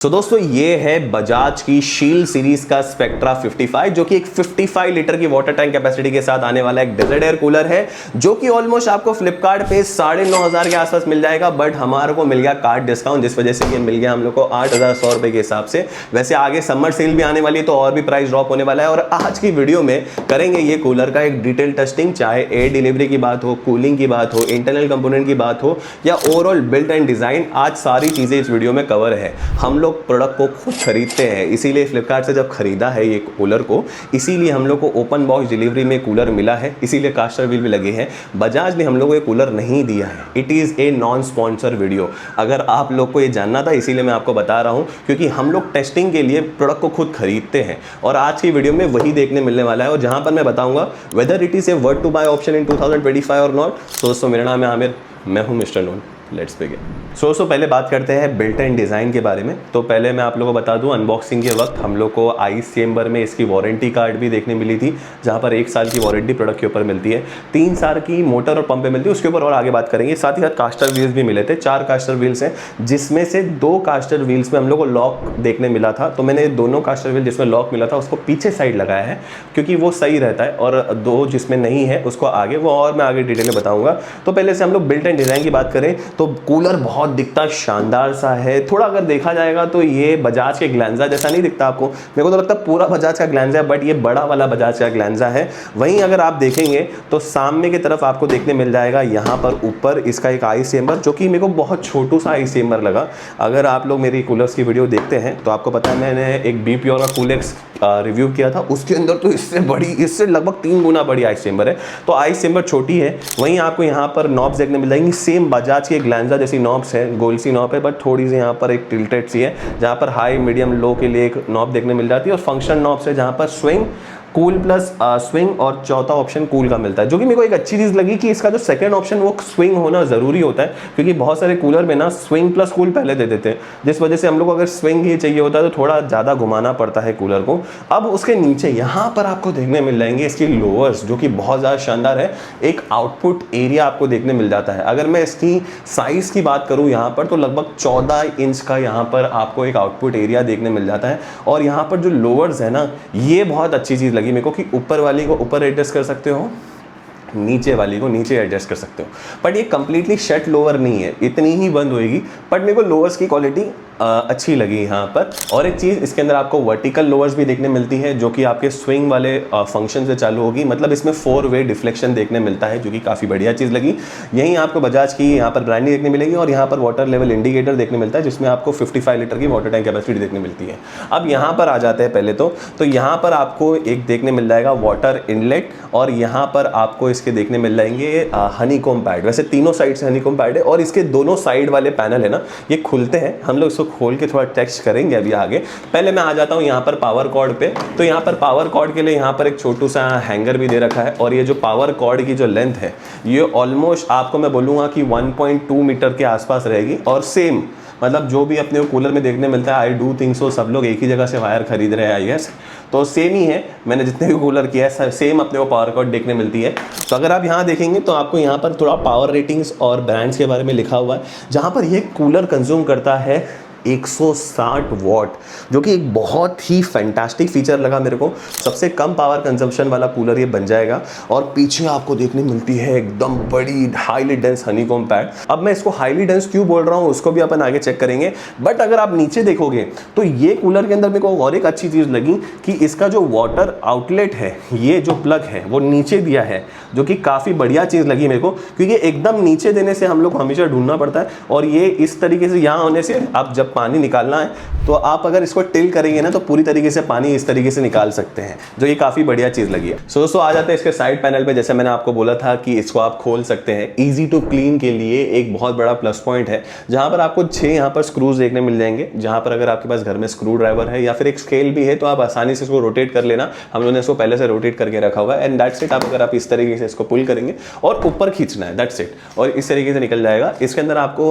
तो दोस्तों ये है बजाज की शील्ड सीरीज का स्पेक्ट्रा 55 जो कि एक 55 लीटर की वाटर टैंक कैपेसिटी के साथ आने वाला एक डेजर्ट एयर कूलर है जो कि ऑलमोस्ट आपको फ्लिपकार्ट पे 9,500 के आसपास मिल जाएगा। बट हमारे को मिल गया कार्ड डिस्काउंट, जिस वजह से ये मिल गया हम लोग को 8,100 रुपए के हिसाब से। वैसे आगे समर सेल भी आने वाली है तो और भी प्राइस ड्रॉप होने वाला है। और आज की वीडियो में करेंगे ये कूलर का एक डिटेल टेस्टिंग, चाहे एयर डिलीवरी की बात हो, कूलिंग की बात हो, इंटरनल कंपोनेंट की बात हो या ओवरऑल बिल्ट एंड डिजाइन। आज सारी चीजें इस वीडियो में कवर है। हम लोग प्रोडक्ट को खुद खरीदते हैं, इसीलिए फ्लिपकार्ट से जब खरीदा है ये कूलर को, इसीलिए हम लोग को ओपन बॉक्स डिलीवरी में कूलर मिला है, इसीलिए कास्टर व्हील भी लगे हैं। बजाज ने हम लोग को ये कूलर नहीं दिया है। It is a non sponsor video. अगर आप लोग को ये जानना था इसीलिए मैं आपको बता रहा हूँ, क्योंकि हम लोग टेस्टिंग के लिए प्रोडक्ट को खुद खरीदते हैं और आज की वीडियो में वही देखने मिलने वाला है। और जहाँ पर मैं बताऊँगा whether it is a worth to buy option in 2025 और नॉट। तो दोस्तों मेरा नाम है आमिर, मैं हूँ मिस्टर नोन। Let's begin. सो पहले बात करते हैं बिल्ट एंड डिज़ाइन के बारे में। तो पहले मैं आप लोगों को बता दूं, अनबॉक्सिंग के वक्त हम लोग को आइस चेंबर में इसकी वारंटी कार्ड भी देखने मिली थी, जहां पर 1 साल की वारंटी प्रोडक्ट के ऊपर मिलती है, 3 साल की मोटर और पंप पे मिलती है, उसके ऊपर और आगे बात करेंगे। साथ ही साथ कास्टर व्हील्स भी मिले थे, 4 कास्टर व्हील्स हैं, जिसमें से 2 कास्टर व्हील्स में हम लोग को लॉक देखने मिला था। तो मैंने दोनों कास्टर व्हील जिसमें लॉक मिला था उसको पीछे साइड लगाया है क्योंकि वो सही रहता है, और 2 जिसमें नहीं है उसको आगे, वो और मैं आगे डिटेल में बताऊंगा। तो पहले से हम लोग बिल्ट एंड डिज़ाइन की बात करें तो कूलर बहुत दिखता शानदार सा है। थोड़ा अगर देखा जाएगा तो ये बजाज के ग्लैंजा जैसा नहीं दिखता आपको, मेरे को तो लगता है पूरा बजाज का ग्लैंजा है, बट ये बड़ा वाला बजाज का ग्लैंजा है। वहीं अगर आप देखेंगे तो सामने की तरफ आपको देखने मिल जाएगा यहाँ पर ऊपर इसका एक आइस चेंबर, जो कि मेरे को बहुत छोटू सा आइस चेंबर लगा। अगर आप लोग मेरी कूलर्स की वीडियो देखते हैं तो आपको पता है मैंने एक बी प्योर का कूलेक्स रिव्यू किया था, उसके अंदर तो इससे बड़ी, इससे लगभग 3 गुना बड़ी आइस चेंबर है। तो आइस चेंबर छोटी है। वहीं आपको यहाँ पर नॉब्स देखने मिल जाएंगी, सेम बजाज के ग्लैंजा जैसी नॉब्स है, गोल सी नॉब है, बट थोड़ी सी यहाँ पर एक टिल्टेड सी है, जहाँ पर हाई मीडियम लो के लिए एक नॉब देखने मिल जाती है। और फंक्शन नॉब्स है जहाँ पर स्विंग, कूल प्लस स्विंग और चौथा ऑप्शन कूल का मिलता है, जो कि मेरे को एक अच्छी चीज़ लगी कि इसका जो सेकंड ऑप्शन वो स्विंग होना ज़रूरी होता है, क्योंकि बहुत सारे कूलर में ना स्विंग प्लस कूल पहले दे देते हैं, जिस वजह से हम लोग को अगर स्विंग ही चाहिए होता है तो थोड़ा ज़्यादा घुमाना पड़ता है कूलर को। अब उसके नीचे यहाँ पर आपको देखने मिल जाएंगे इसकी लोअर्स, जो कि बहुत ज़्यादा शानदार है। एक आउटपुट एरिया आपको देखने मिल जाता है। अगर मैं इसकी साइज़ की बात करूँ यहाँ पर तो लगभग 14 इंच का यहाँ पर आपको एक आउटपुट एरिया देखने मिल जाता है। और यहाँ पर जो लोअर्स है ना, ये बहुत अच्छी चीज़ लगी मेरे को कि ऊपर वाली को ऊपर एडजस्ट कर सकते हो, नीचे वाली को नीचे एडजस्ट कर सकते हो। बट ये कंप्लीटली शट लोअर नहीं है, इतनी ही बंद होएगी, बट मेरे को लोअर्स की क्वालिटी अच्छी लगी यहाँ पर। और एक चीज़, इसके अंदर आपको वर्टिकल लोअर्स भी देखने मिलती है, जो कि आपके स्विंग वाले फंक्शन से चालू होगी। मतलब इसमें 4 वे डिफ्लेक्शन देखने मिलता है, जो कि काफ़ी बढ़िया चीज़ लगी। यहीं आपको बजाज की यहाँ पर ब्रांडिंग देखने मिलेगी और यहाँ पर वाटर लेवल इंडिकेटर देखने मिलता है, जिसमें आपको 55 लीटर की वाटर टैंक कैपेसिटी देखने मिलती है। अब यहाँ पर आ जाते हैं पहले तो यहाँ पर आपको एक देखने मिल जाएगा वाटर इनलेट, और यहाँ पर आपको इसके देखने मिल जाएंगे हनीकॉम्ब पैड। वैसे तीनों साइड से हनीकॉम्ब पैड है, और इसके दोनों साइड वाले पैनल है ना, ये खुलते हैं। हम लोग इसको खोल के थोड़ा टेस्ट करेंगे अभी आगे। पहले मैं आ जाता हूँ यहाँ पर पावर कॉर्ड पे। तो यहाँ पर पावर कॉर्ड के लिए यहाँ पर एक छोटू सा हैंगर भी दे रखा है, और ये जो पावर कॉर्ड की जो लेंथ है ये ऑलमोस्ट आपको मैं बोलूँगा कि 1.2 मीटर के आसपास रहेगी। और सेम मतलब जो भी अपने कूलर में देखने मिलता है, आई डू थिंक सो सब लोग एक ही जगह से वायर खरीद रहे हैं आई गेस, तो सेम ही है। मैंने जितने भी कूलर किया है सेम अपने को पावर कॉर्ड देखने मिलती है। तो अगर आप यहाँ देखेंगे तो आपको यहाँ पर थोड़ा पावर रेटिंग्स और ब्रांड्स के बारे में लिखा हुआ है, जहाँ पर ये कूलर कंज्यूम करता है 160 वॉट, जो कि एक बहुत ही फैंटास्टिक फीचर लगा मेरे को। सबसे कम पावर कंजम्पशन वाला कूलर ये बन जाएगा। और पीछे आपको देखने मिलती है एकदम बड़ी हाईली डेंस हनीकॉम्ब पैड। अब मैं इसको हाईली डेंस क्यों बोल रहा हूँ उसको भी अपन आगे चेक करेंगे। बट अगर आप नीचे देखोगे तो ये कूलर के अंदर मेरे को और एक अच्छी चीज़ लगी कि इसका जो वाटर आउटलेट है, ये जो प्लग है वो नीचे दिया है, जो कि काफ़ी बढ़िया चीज़ लगी मेरे को, क्योंकि एकदम नीचे देने से हम लोग को हमेशा ढूंढना पड़ता है। और ये इस तरीके से यहाँ होने से आप जब पानी निकालना है तो आप अगर इसको टिल करेंगे ना तो पूरी तरीके से पानी इस तरीके से निकाल सकते हैं, जो ये काफ़ी बढ़िया चीज़ लगी है। सो दोस्तों आ जाते हैं इसके साइड पैनल पे। जैसे मैंने आपको बोला था कि इसको आप खोल सकते हैं, इजी टू क्लीन के लिए एक बहुत बड़ा प्लस पॉइंट है, जहाँ पर आपको 6 यहाँ पर स्क्रूज देखने मिल जाएंगे। जहाँ पर अगर आपके पास घर में स्क्रू ड्राइवर है या फिर एक स्केल भी है तो आप आसानी से इसको रोटेट कर लेना। हम लोगों ने इसको पहले से रोटेट करके रखा हुआ है, एंड दैट्स इट। आप अगर आप इस तरीके से इसको पुल करेंगे और ऊपर खींचना है, दैट्स इट, और इस तरीके से निकल जाएगा। इसके अंदर आपको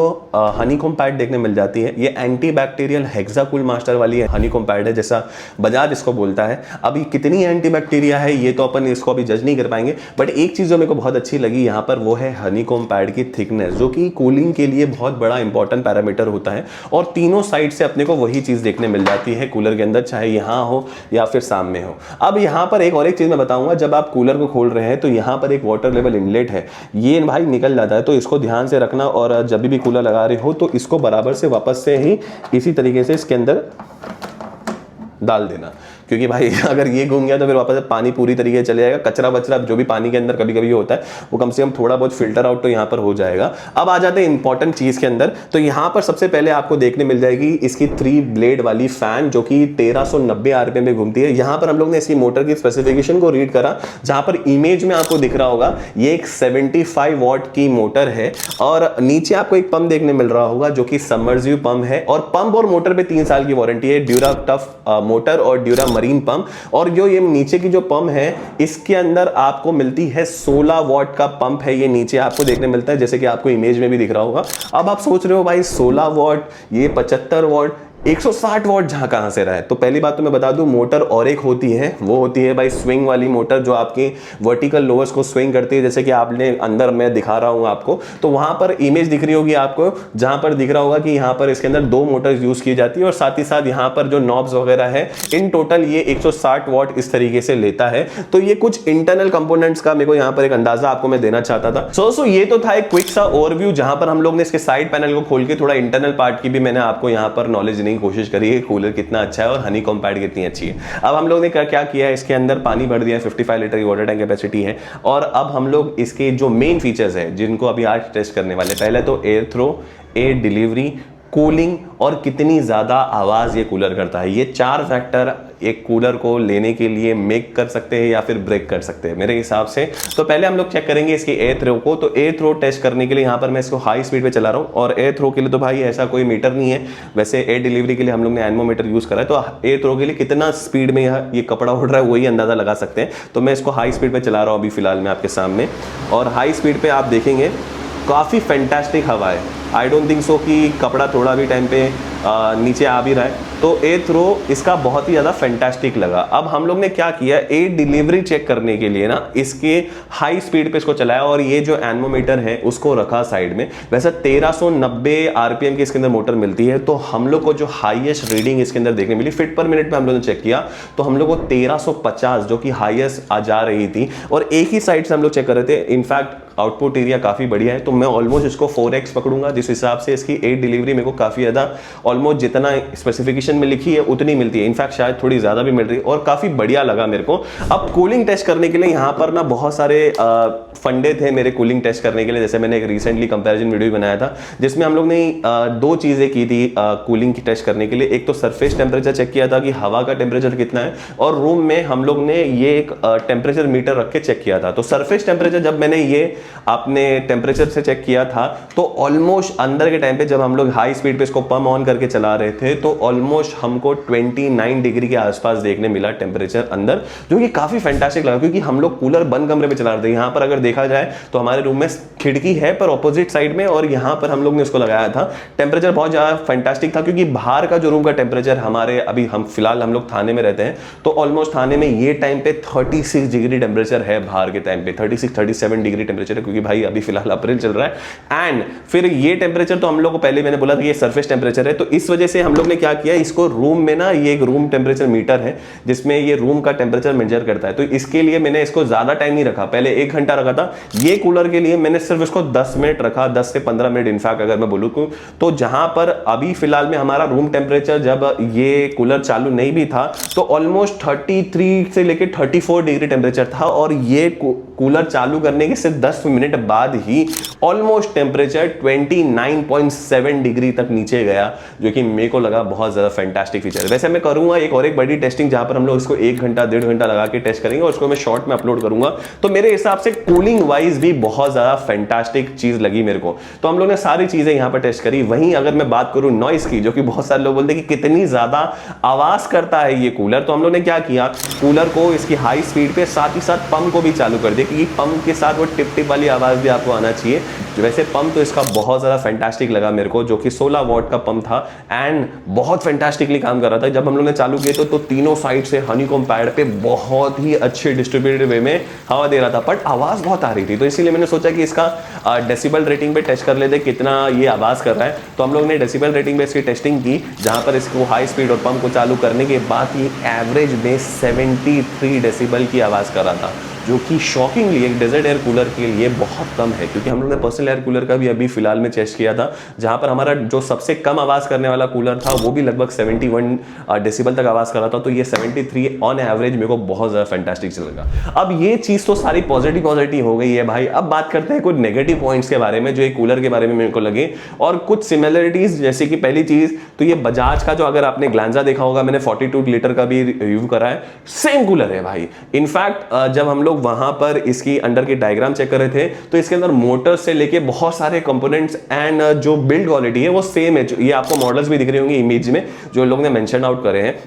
हनीकॉम्ब पैड देखने मिल जाती है। ये एंटीबैक्टीरियल हेक्साकूल मास्टर वाली हनीकॉम्ब पैड है, जैसा बजाज इसको बोलता है। अभी कितनी एंटीबैक्टीरिया है ये तो अपन इसको अभी जज नहीं कर पाएंगे, बट एक चीज जो मेरे को बहुत अच्छी लगी यहाँ पर वो है हनीकॉम्ब पैड की थिकनेस, जो कि कूलिंग के लिए बहुत बड़ा इंपॉर्टेंट पैरामीटर होता है। और तीनों साइड से अपने को वही चीज देखने मिल जाती है कूलर के अंदर, चाहे यहाँ हो या फिर सामने हो। अब यहाँ पर एक और एक चीज मैं बताऊंगा, जब आप कूलर को खोल रहे हैं तो यहाँ पर एक वाटर लेवल इनलेट है, ये भाई निकल जाता है, तो इसको ध्यान से रखना। और जब भी कूलर लगा रहे हो तो इसको बराबर से वापस से ही इसी तरीके से इसके अंदर डाल देना, क्योंकि भाई अगर ये घूम गया तो फिर वापस पानी पूरी तरीके से चले जाएगा। कचरा बचरा जो भी पानी के अंदर कभी कभी होता है वो कम से कम थोड़ा बहुत फिल्टर आउट तो यहाँ पर हो जाएगा। अब आ जाते हैं इंपॉर्टेंट चीज के अंदर, तो यहाँ पर सबसे पहले आपको देखने मिल जाएगी इसकी 3 ब्लेड वाली फैन, जो कि 1390 आरपीएम में घूमती है। यहाँ पर हम लोग ने इसकी मोटर की स्पेसिफिकेशन को रीड करा, जहां पर इमेज में आपको दिख रहा होगा ये एक 75 वॉट की मोटर है। और नीचे आपको एक पंप देखने मिल रहा होगा जो कि सबमर्सिव पंप है, और पंप और मोटर पे 3 साल की वारंटी है, ड्यूरा टफ मोटर और ड्यूरा मरीन पंप। और जो ये नीचे की जो पंप है इसके अंदर आपको मिलती है 16 वॉट का पंप है, ये नीचे आपको देखने मिलता है, जैसे कि आपको इमेज में भी दिख रहा होगा। अब आप सोच रहे हो भाई 16 वॉट, ये 75 वॉट, 160 वॉट जहां कहां से रहा है। तो पहली बात तो मैं बता दूं, मोटर और एक होती है, वो होती है भाई स्विंग वाली मोटर, जो आपकी वर्टिकल लोअर्स को स्विंग करती है, जैसे कि आपने अंदर मैं दिखा रहा हूं आपको, तो वहां पर इमेज दिख रही होगी आपको, जहां पर दिख रहा होगा कि यहां पर इसके अंदर 2 मोटर्स यूज की जाती है, और साथ ही साथ यहां पर जो नॉब्स वगैरह है, इन टोटल ये 160 वॉट इस तरीके से लेता है। तो ये कुछ इंटरनल कंपोनेंट्स का मेरे को यहां पर एक अंदाजा आपको मैं देना चाहता था। सो ये तो था एक क्विक सा ओवरव्यू, जहां पर हम लोग ने इसके साइड पैनल को खोल के थोड़ा इंटरनल पार्ट की भी मैंने आपको यहां पर नॉलेज देने की कोशिश करी है, कूलर कितना अच्छा है और हनीकॉम्ब पैड कितनी अच्छी है। अब हम लोग ने क्या किया है, इसके अंदर पानी भर दिया है, 55 लीटर की वाटर टैंक कैपेसिटी है। और अब हम लोग इसके जो मेन फीचर्स है जिनको अभी आज टेस्ट करने वाले, पहले तो air throw, air delivery, cooling और कितनी ज्यादा आवाज ये कूलर करता है। ये 4 फैक्टर एक कूलर को लेने के लिए मेक कर सकते हैं या फिर ब्रेक कर सकते हैं मेरे हिसाब से। तो पहले हम लोग चेक करेंगे इसकी एयर थ्रो को। तो एयर थ्रो टेस्ट करने के लिए यहाँ पर मैं इसको हाई स्पीड पे चला रहा हूँ, और एयर थ्रो के लिए तो भाई ऐसा कोई मीटर नहीं है, वैसे एयर डिलीवरी के लिए हम लोग ने एनमोमीटर यूज करा है। तो एयर थ्रो के लिए कितना स्पीड में ये कपड़ा उड़ रहा है वही अंदाजा लगा सकते हैं। तो मैं इसको हाई स्पीड पे चला रहा हूँ अभी फिलहाल में आपके सामने, और हाई स्पीड पे आप देखेंगे काफी फैंटास्टिक हवा है। आई डोंट थिंक सो कि कपड़ा थोड़ा भी टाइम पे नीचे आ भी रहा है। तो एयर थ्रो इसका बहुत ही ज़्यादा फैंटास्टिक लगा। अब हम लोग ने क्या किया, एयर डिलीवरी चेक करने के लिए ना इसके हाई स्पीड पे इसको चलाया, और ये जो एनमोमीटर है उसको रखा साइड में। वैसे 1390 आरपीएम की इसके अंदर मोटर मिलती है, तो हम लोग को जो हाईएस्ट रीडिंग इसके अंदर देखने मिली, फीट पर मिनट में हम लोग ने चेक किया तो हम लोग को 1350 जो कि हाईएस्ट आ जा रही थी। और एक ही साइड से हम लोग चेक कर रहे थे, इनफैक्ट आउटपुट एरिया काफी बढ़िया है। तो मैं ऑलमोस्ट इसको 4x पकड़ूंगा, जिस हिसाब से इसकी एयर डिलीवरी मेरे को काफी ज्यादा ऑलमोस्ट जितना स्पेसिफिकेशन में लिखी है उतनी मिलती है, इनफैक्ट शायद थोड़ी ज्यादा भी मिल रही है, और काफी बढ़िया लगा मेरे को। अब कूलिंग टेस्ट करने के लिए यहाँ पर ना बहुत सारे फंडे थे मेरे कूलिंग टेस्ट करने के लिए। जैसे मैंने एक रिसेंटली कंपैरिजन वीडियो बनाया था जिसमें हम लोग ने 2 चीजें की थी कूलिंग की टेस्ट करने के लिए। एक तो सरफेस टेम्परेचर चेक किया था कि हवा का टेम्परेचर कितना है, और रूम में हम लोग ने ये एक टेम्परेचर मीटर रख के चेक किया था। तो सरफेस टेम्परेचर जब मैंने ये आपने टेम्परेचर से चेक किया था तो ऑलमोस्ट अंदर के टाइम पे जब हम लोग हाई स्पीड पे इसको पंप ऑन करके चला रहे थे तो ऑलमोस्ट हमको 29 डिग्री के आसपास देखने मिला टेम्परेचर अंदर, जो कि काफी फैंटास्टिक लगा, क्योंकि हम लोग कूलर बंद कमरे में चला रहे थे। यहाँ पर अगर देखा जाए तो हमारे रूम में खिड़की है पर ऑपोजिट साइड में, और यहाँ पर हम लोग ने इसको लगाया था। टेम्परेचर बहुत ज्यादा फैंटास्टिक था, क्योंकि बाहर का जो रूम का टेम्परेचर हमारे अभी हम फिलहाल हम लोग थाने में रहते हैं, तो ऑलमोस्ट थाने में ये टाइम पे 36 डिग्री टेम्परेचर है, बाहर के टाइम पे 36-37 डिग्री टेम्परेचर है, क्योंकि भाई अभी फिलहाल अप्रैल चल रहा है। एंड फिर ये टेम्परेचर तो हम लोग को पहले मैंने बोला था ये सरफेस टेम्परेचर है, तो इस वजह से हम लोग ने क्या किया, इसको रूम में ना ये एक रूम टेम्परेचर मीटर है जिसमें ये रूम का टेम्परेचर मेजर करता है। तो इसके लिए मैंने इसको ज्यादा टाइम नहीं रखा, पहले 1 घंटा रखा था। ये कूलर के लिए मैंने सिर्फ इसको 10 मिनट रखा, 10 से 15 मिनट इनफैक्ट अगर मैं बोलूं तो। जहां पर अभी फिलहाल में हमारा रूम टेम्परेचर जब ये कूलर चालू नहीं भी था तो ऑलमोस्ट 33 से लेकर 34 डिग्री टेम्परेचर था, और ये कूलर चालू करने के सिर्फ 10 मिनट बाद ही ऑलमोस्ट टेम्परेचर 29.7 डिग्री तक नीचे गया, जो कि मेरे को लगा बहुत ज्यादा फैंटास्टिक फीचर है। वैसे मैं करूंगा एक बड़ी टेस्टिंग जहां पर हम लोग इसको 1 घंटा 1.5 घंटा लगा के टेस्ट करेंगे, और उसको मैं शॉर्ट में अपलोड करूंगा। तो मेरे हिसाब से कूलिंग वाइज भी बहुत ज्यादा फैंटास्टिक चीज लगी मेरे को। तो हम लोग ने सारी चीजें यहां पर टेस्ट करी। वहीं अगर मैं बात करूं नॉइस की, जो कि बहुत सारे लोग बोलते हैं कि कितनी ज्यादा आवाज करता है ये कूलर, तो हम लोग ने क्या किया, कूलर को इसकी हाई स्पीड पे साथ ही साथ पंप को भी चालू कर दिया, क्योंकि पंप के साथ वो टिप टिप वाली आवाज भी आपको आना चाहिए। वैसे पंप तो इसका बहुत ज्यादा फैंटास्टिक लगा मेरे को, जो कि 16 वॉट का पंप था एंड बहुत फैंटास्टिकली काम कर रहा था। जब हम लोग ने चालू किए तो तीनों साइड से हनीकॉम्ब पैड पे बहुत ही अच्छे डिस्ट्रीब्यूटेड वे में हवा दे रहा था, बट आवाज़ बहुत आ रही थी। तो इसीलिए मैंने सोचा कि इसका डेसिबल रेटिंग पे टेस्ट कर लेते कितना ये आवाज़ कर रहा है। तो हम लोग ने डेसिबल रेटिंग पे इसकी टेस्टिंग की, जहाँ पर इसको हाई स्पीड और पंप को चालू करने के बाद ये एवरेज में 73 डेसिबल की आवाज़ कर रहा था, जो कि शॉकिंगली एक डेजर्ट एयर कूलर के लिए बहुत कम है। क्योंकि हम लोग ने पर्सनल एयर कूलर का भी अभी फिलहाल में टेस्ट किया था, जहां पर हमारा जो सबसे कम आवाज़ करने वाला कूलर था वो भी लगभग 71 डेसिबल तक आवाज़ कर रहा था। तो ये 73 ऑन एवरेज मेरे को बहुत ज़्यादा फैंटास्टिक लगा। अब ये चीज़ तो सारी पॉजिटिव हो गई है भाई। अब बात करते हैं कुछ नेगेटिव पॉइंट्स के बारे में जो एक कूलर के बारे में मेरे को लगे, और कुछ सिमिलरिटीज। जैसे कि पहली चीज़ तो ये बजाज का जो, अगर आपने ग्लांजा देखा होगा, मैंने 42 लीटर का भी रिव्यू करा है, सेम कूलर है भाई। इनफैक्ट जब हम लोग वहां पर इसकी अंडर की डायग्राम चेक कर रहे थे तो इसके अंदर मोटर से लेके बहुत सारे कंपोनेंट्स एंड जो बिल्ड क्वालिटी है वो सेम है। ये आपको मॉडल्स भी दिख रहे होंगे इमेज में जो लोग ने मेंशन आउट करे हैं,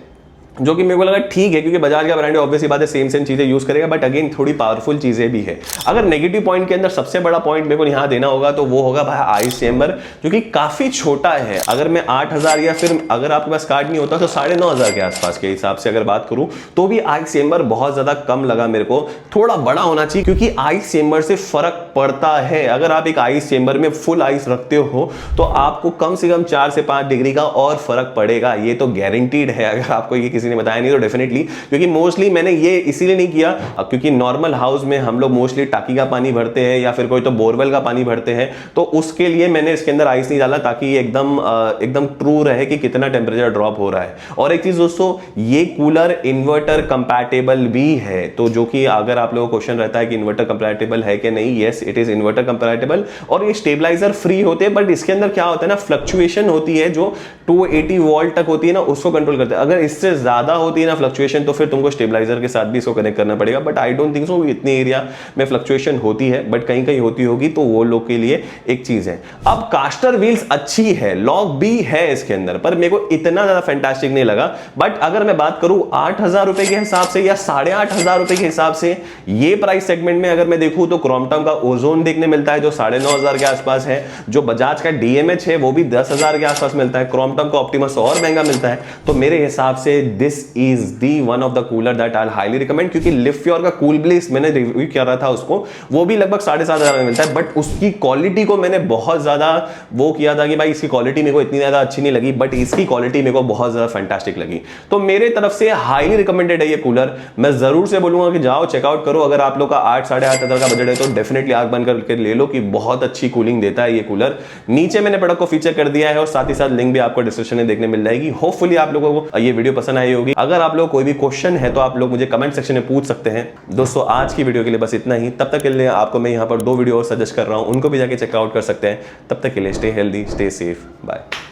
जो कि मेरे को लगा ठीक है, क्योंकि बजाज का ब्रांड है, ऑब्वियसली बात है सेम चीजें यूज करेगा, बट अगेन थोड़ी पावरफुल चीजें भी है। अगर नेगेटिव पॉइंट के अंदर सबसे बड़ा पॉइंट मेरे को यहाँ देना होगा तो वो होगा भाई आइस चेंबर, जो कि काफी छोटा है। अगर मैं 8000 या फिर अगर आपके पास कार्ड नहीं होता तो 9500 के आसपास के हिसाब से अगर बात करूं तो भी आइस चेंबर बहुत ज्यादा कम लगा मेरे को। थोड़ा बड़ा होना चाहिए, क्योंकि आइस चेंबर से फर्क पड़ता है। अगर आप एक आइस चेंबर में फुल आइस रखते हो तो आपको कम से कम 4 से 5 डिग्री का और फर्क पड़ेगा, ये तो गारंटीड है। अगर आपको ये किसी ने बताया नहीं तो डेफिनेटली, क्योंकि मोस्टली मैंने ये इसीलिए नहीं किया क्योंकि नॉर्मल हाउस में हम लोग मोस्टली टाकी का पानी भरते हैं या फिर कोई तो बोरवेल का पानी भरते हैं, तो उसके लिए मैंने इसके अंदर आइस नहीं डाला, ताकि ये एकदम ट्रू रहे कि कितना टेम्परेचर ड्रॉप हो रहा है। और एक चीज दोस्तों, ये कूलर इन्वर्टर कंपैटिबल भी है, तो जो कि अगर आप लोगों को क्वेश्चन रहता है कि इन्वर्टर कंपैटिबल है कि नहीं, yes it is inverter compatible. और ये स्टेबलाइजर फ्री होते हैं, बट इसके अंदर क्या होता है ना, फ्लक्चुएशन होती है जो 280 वोल्ट तक होती है ना, उसको कंट्रोल करते हैं। अगर इससे ज्यादा होती है ना फ्लक्चुएशन तो फिर तुमको स्टेबलाइजर के साथ भी इसको कनेक्ट करना पड़ेगा, but I don't think so इतनी एरिया में फ्लक्चुएशन होती है, बट कहीं कहीं होती होगी, तो वो लोग के लिए एक चीज है। अब कास्टर व्हील्स अच्छी है, लॉक भी है इसके अंदर, पर मेरे को इतना ज्यादा फैंटास्टिक नहीं लगा। बट अगर मैं बात करूं 8000 रुपए के हिसाब से या 8500 रुपए के हिसाब से, ये प्राइस सेगमेंट में अगर मैं देखूं तो क्रॉम्पटन का ओजोन देखने मिलता है जो 9500 के आसपास है, जो बजाज का डीएमएच है वो भी 10,000 के आसपास मिलता है, क्रॉम्पटन का ऑप्टिमस और महंगा मिलता है। तो मेरे हिसाब से this is the one of the cooler that I highly recommend, क्योंकि लिफ्योर का कूल ब्लेस मैंने रिव्यू किया रहा था उसको, वो भी लगभग 7,500 में मिलता है, बट उसकी क्वालिटी को मैंने बहुत ज्यादा वो किया था कि भाई इसकी क्वालिटी मेरे को इतनी ज्यादा अच्छी नहीं लगी, बट इसकी क्वालिटी मेरे को बहुत ज्यादा फैंटास्टिक लगी। तो मेरे तरफ से हाईली रिकमेंडेड है ये कूलर। मैं जरूर से बोलूंगा कि जाओ चेकआउट करो। अगर आप लोग का 8-8,500 का बजट है तो डेफिनेटली आंख बंद करके ले लो, कि बहुत अच्छी कूलिंग देता है ये कूलर। नीचे मैंने प्रोडक्ट को फीचर कर दिया है और साथ ही साथ लिंक भी आपको डिस्क्रिप्शन में देखने मिल जाएगी। होपफुली आप लोगों को ये वीडियो पसंद आई होगी। अगर आप लोग कोई भी क्वेश्चन है तो आप लोग मुझे कमेंट सेक्शन में पूछ सकते हैं। दोस्तों आज की वीडियो के लिए बस इतना ही। तब तक के लिए आपको मैं यहाँ पर 2 वीडियो और सजेस्ट कर रहा हूँ, उनको भी जाके चेकआउट कर सकते हैं। तब तक के लिए stay healthy, stay safe, bye.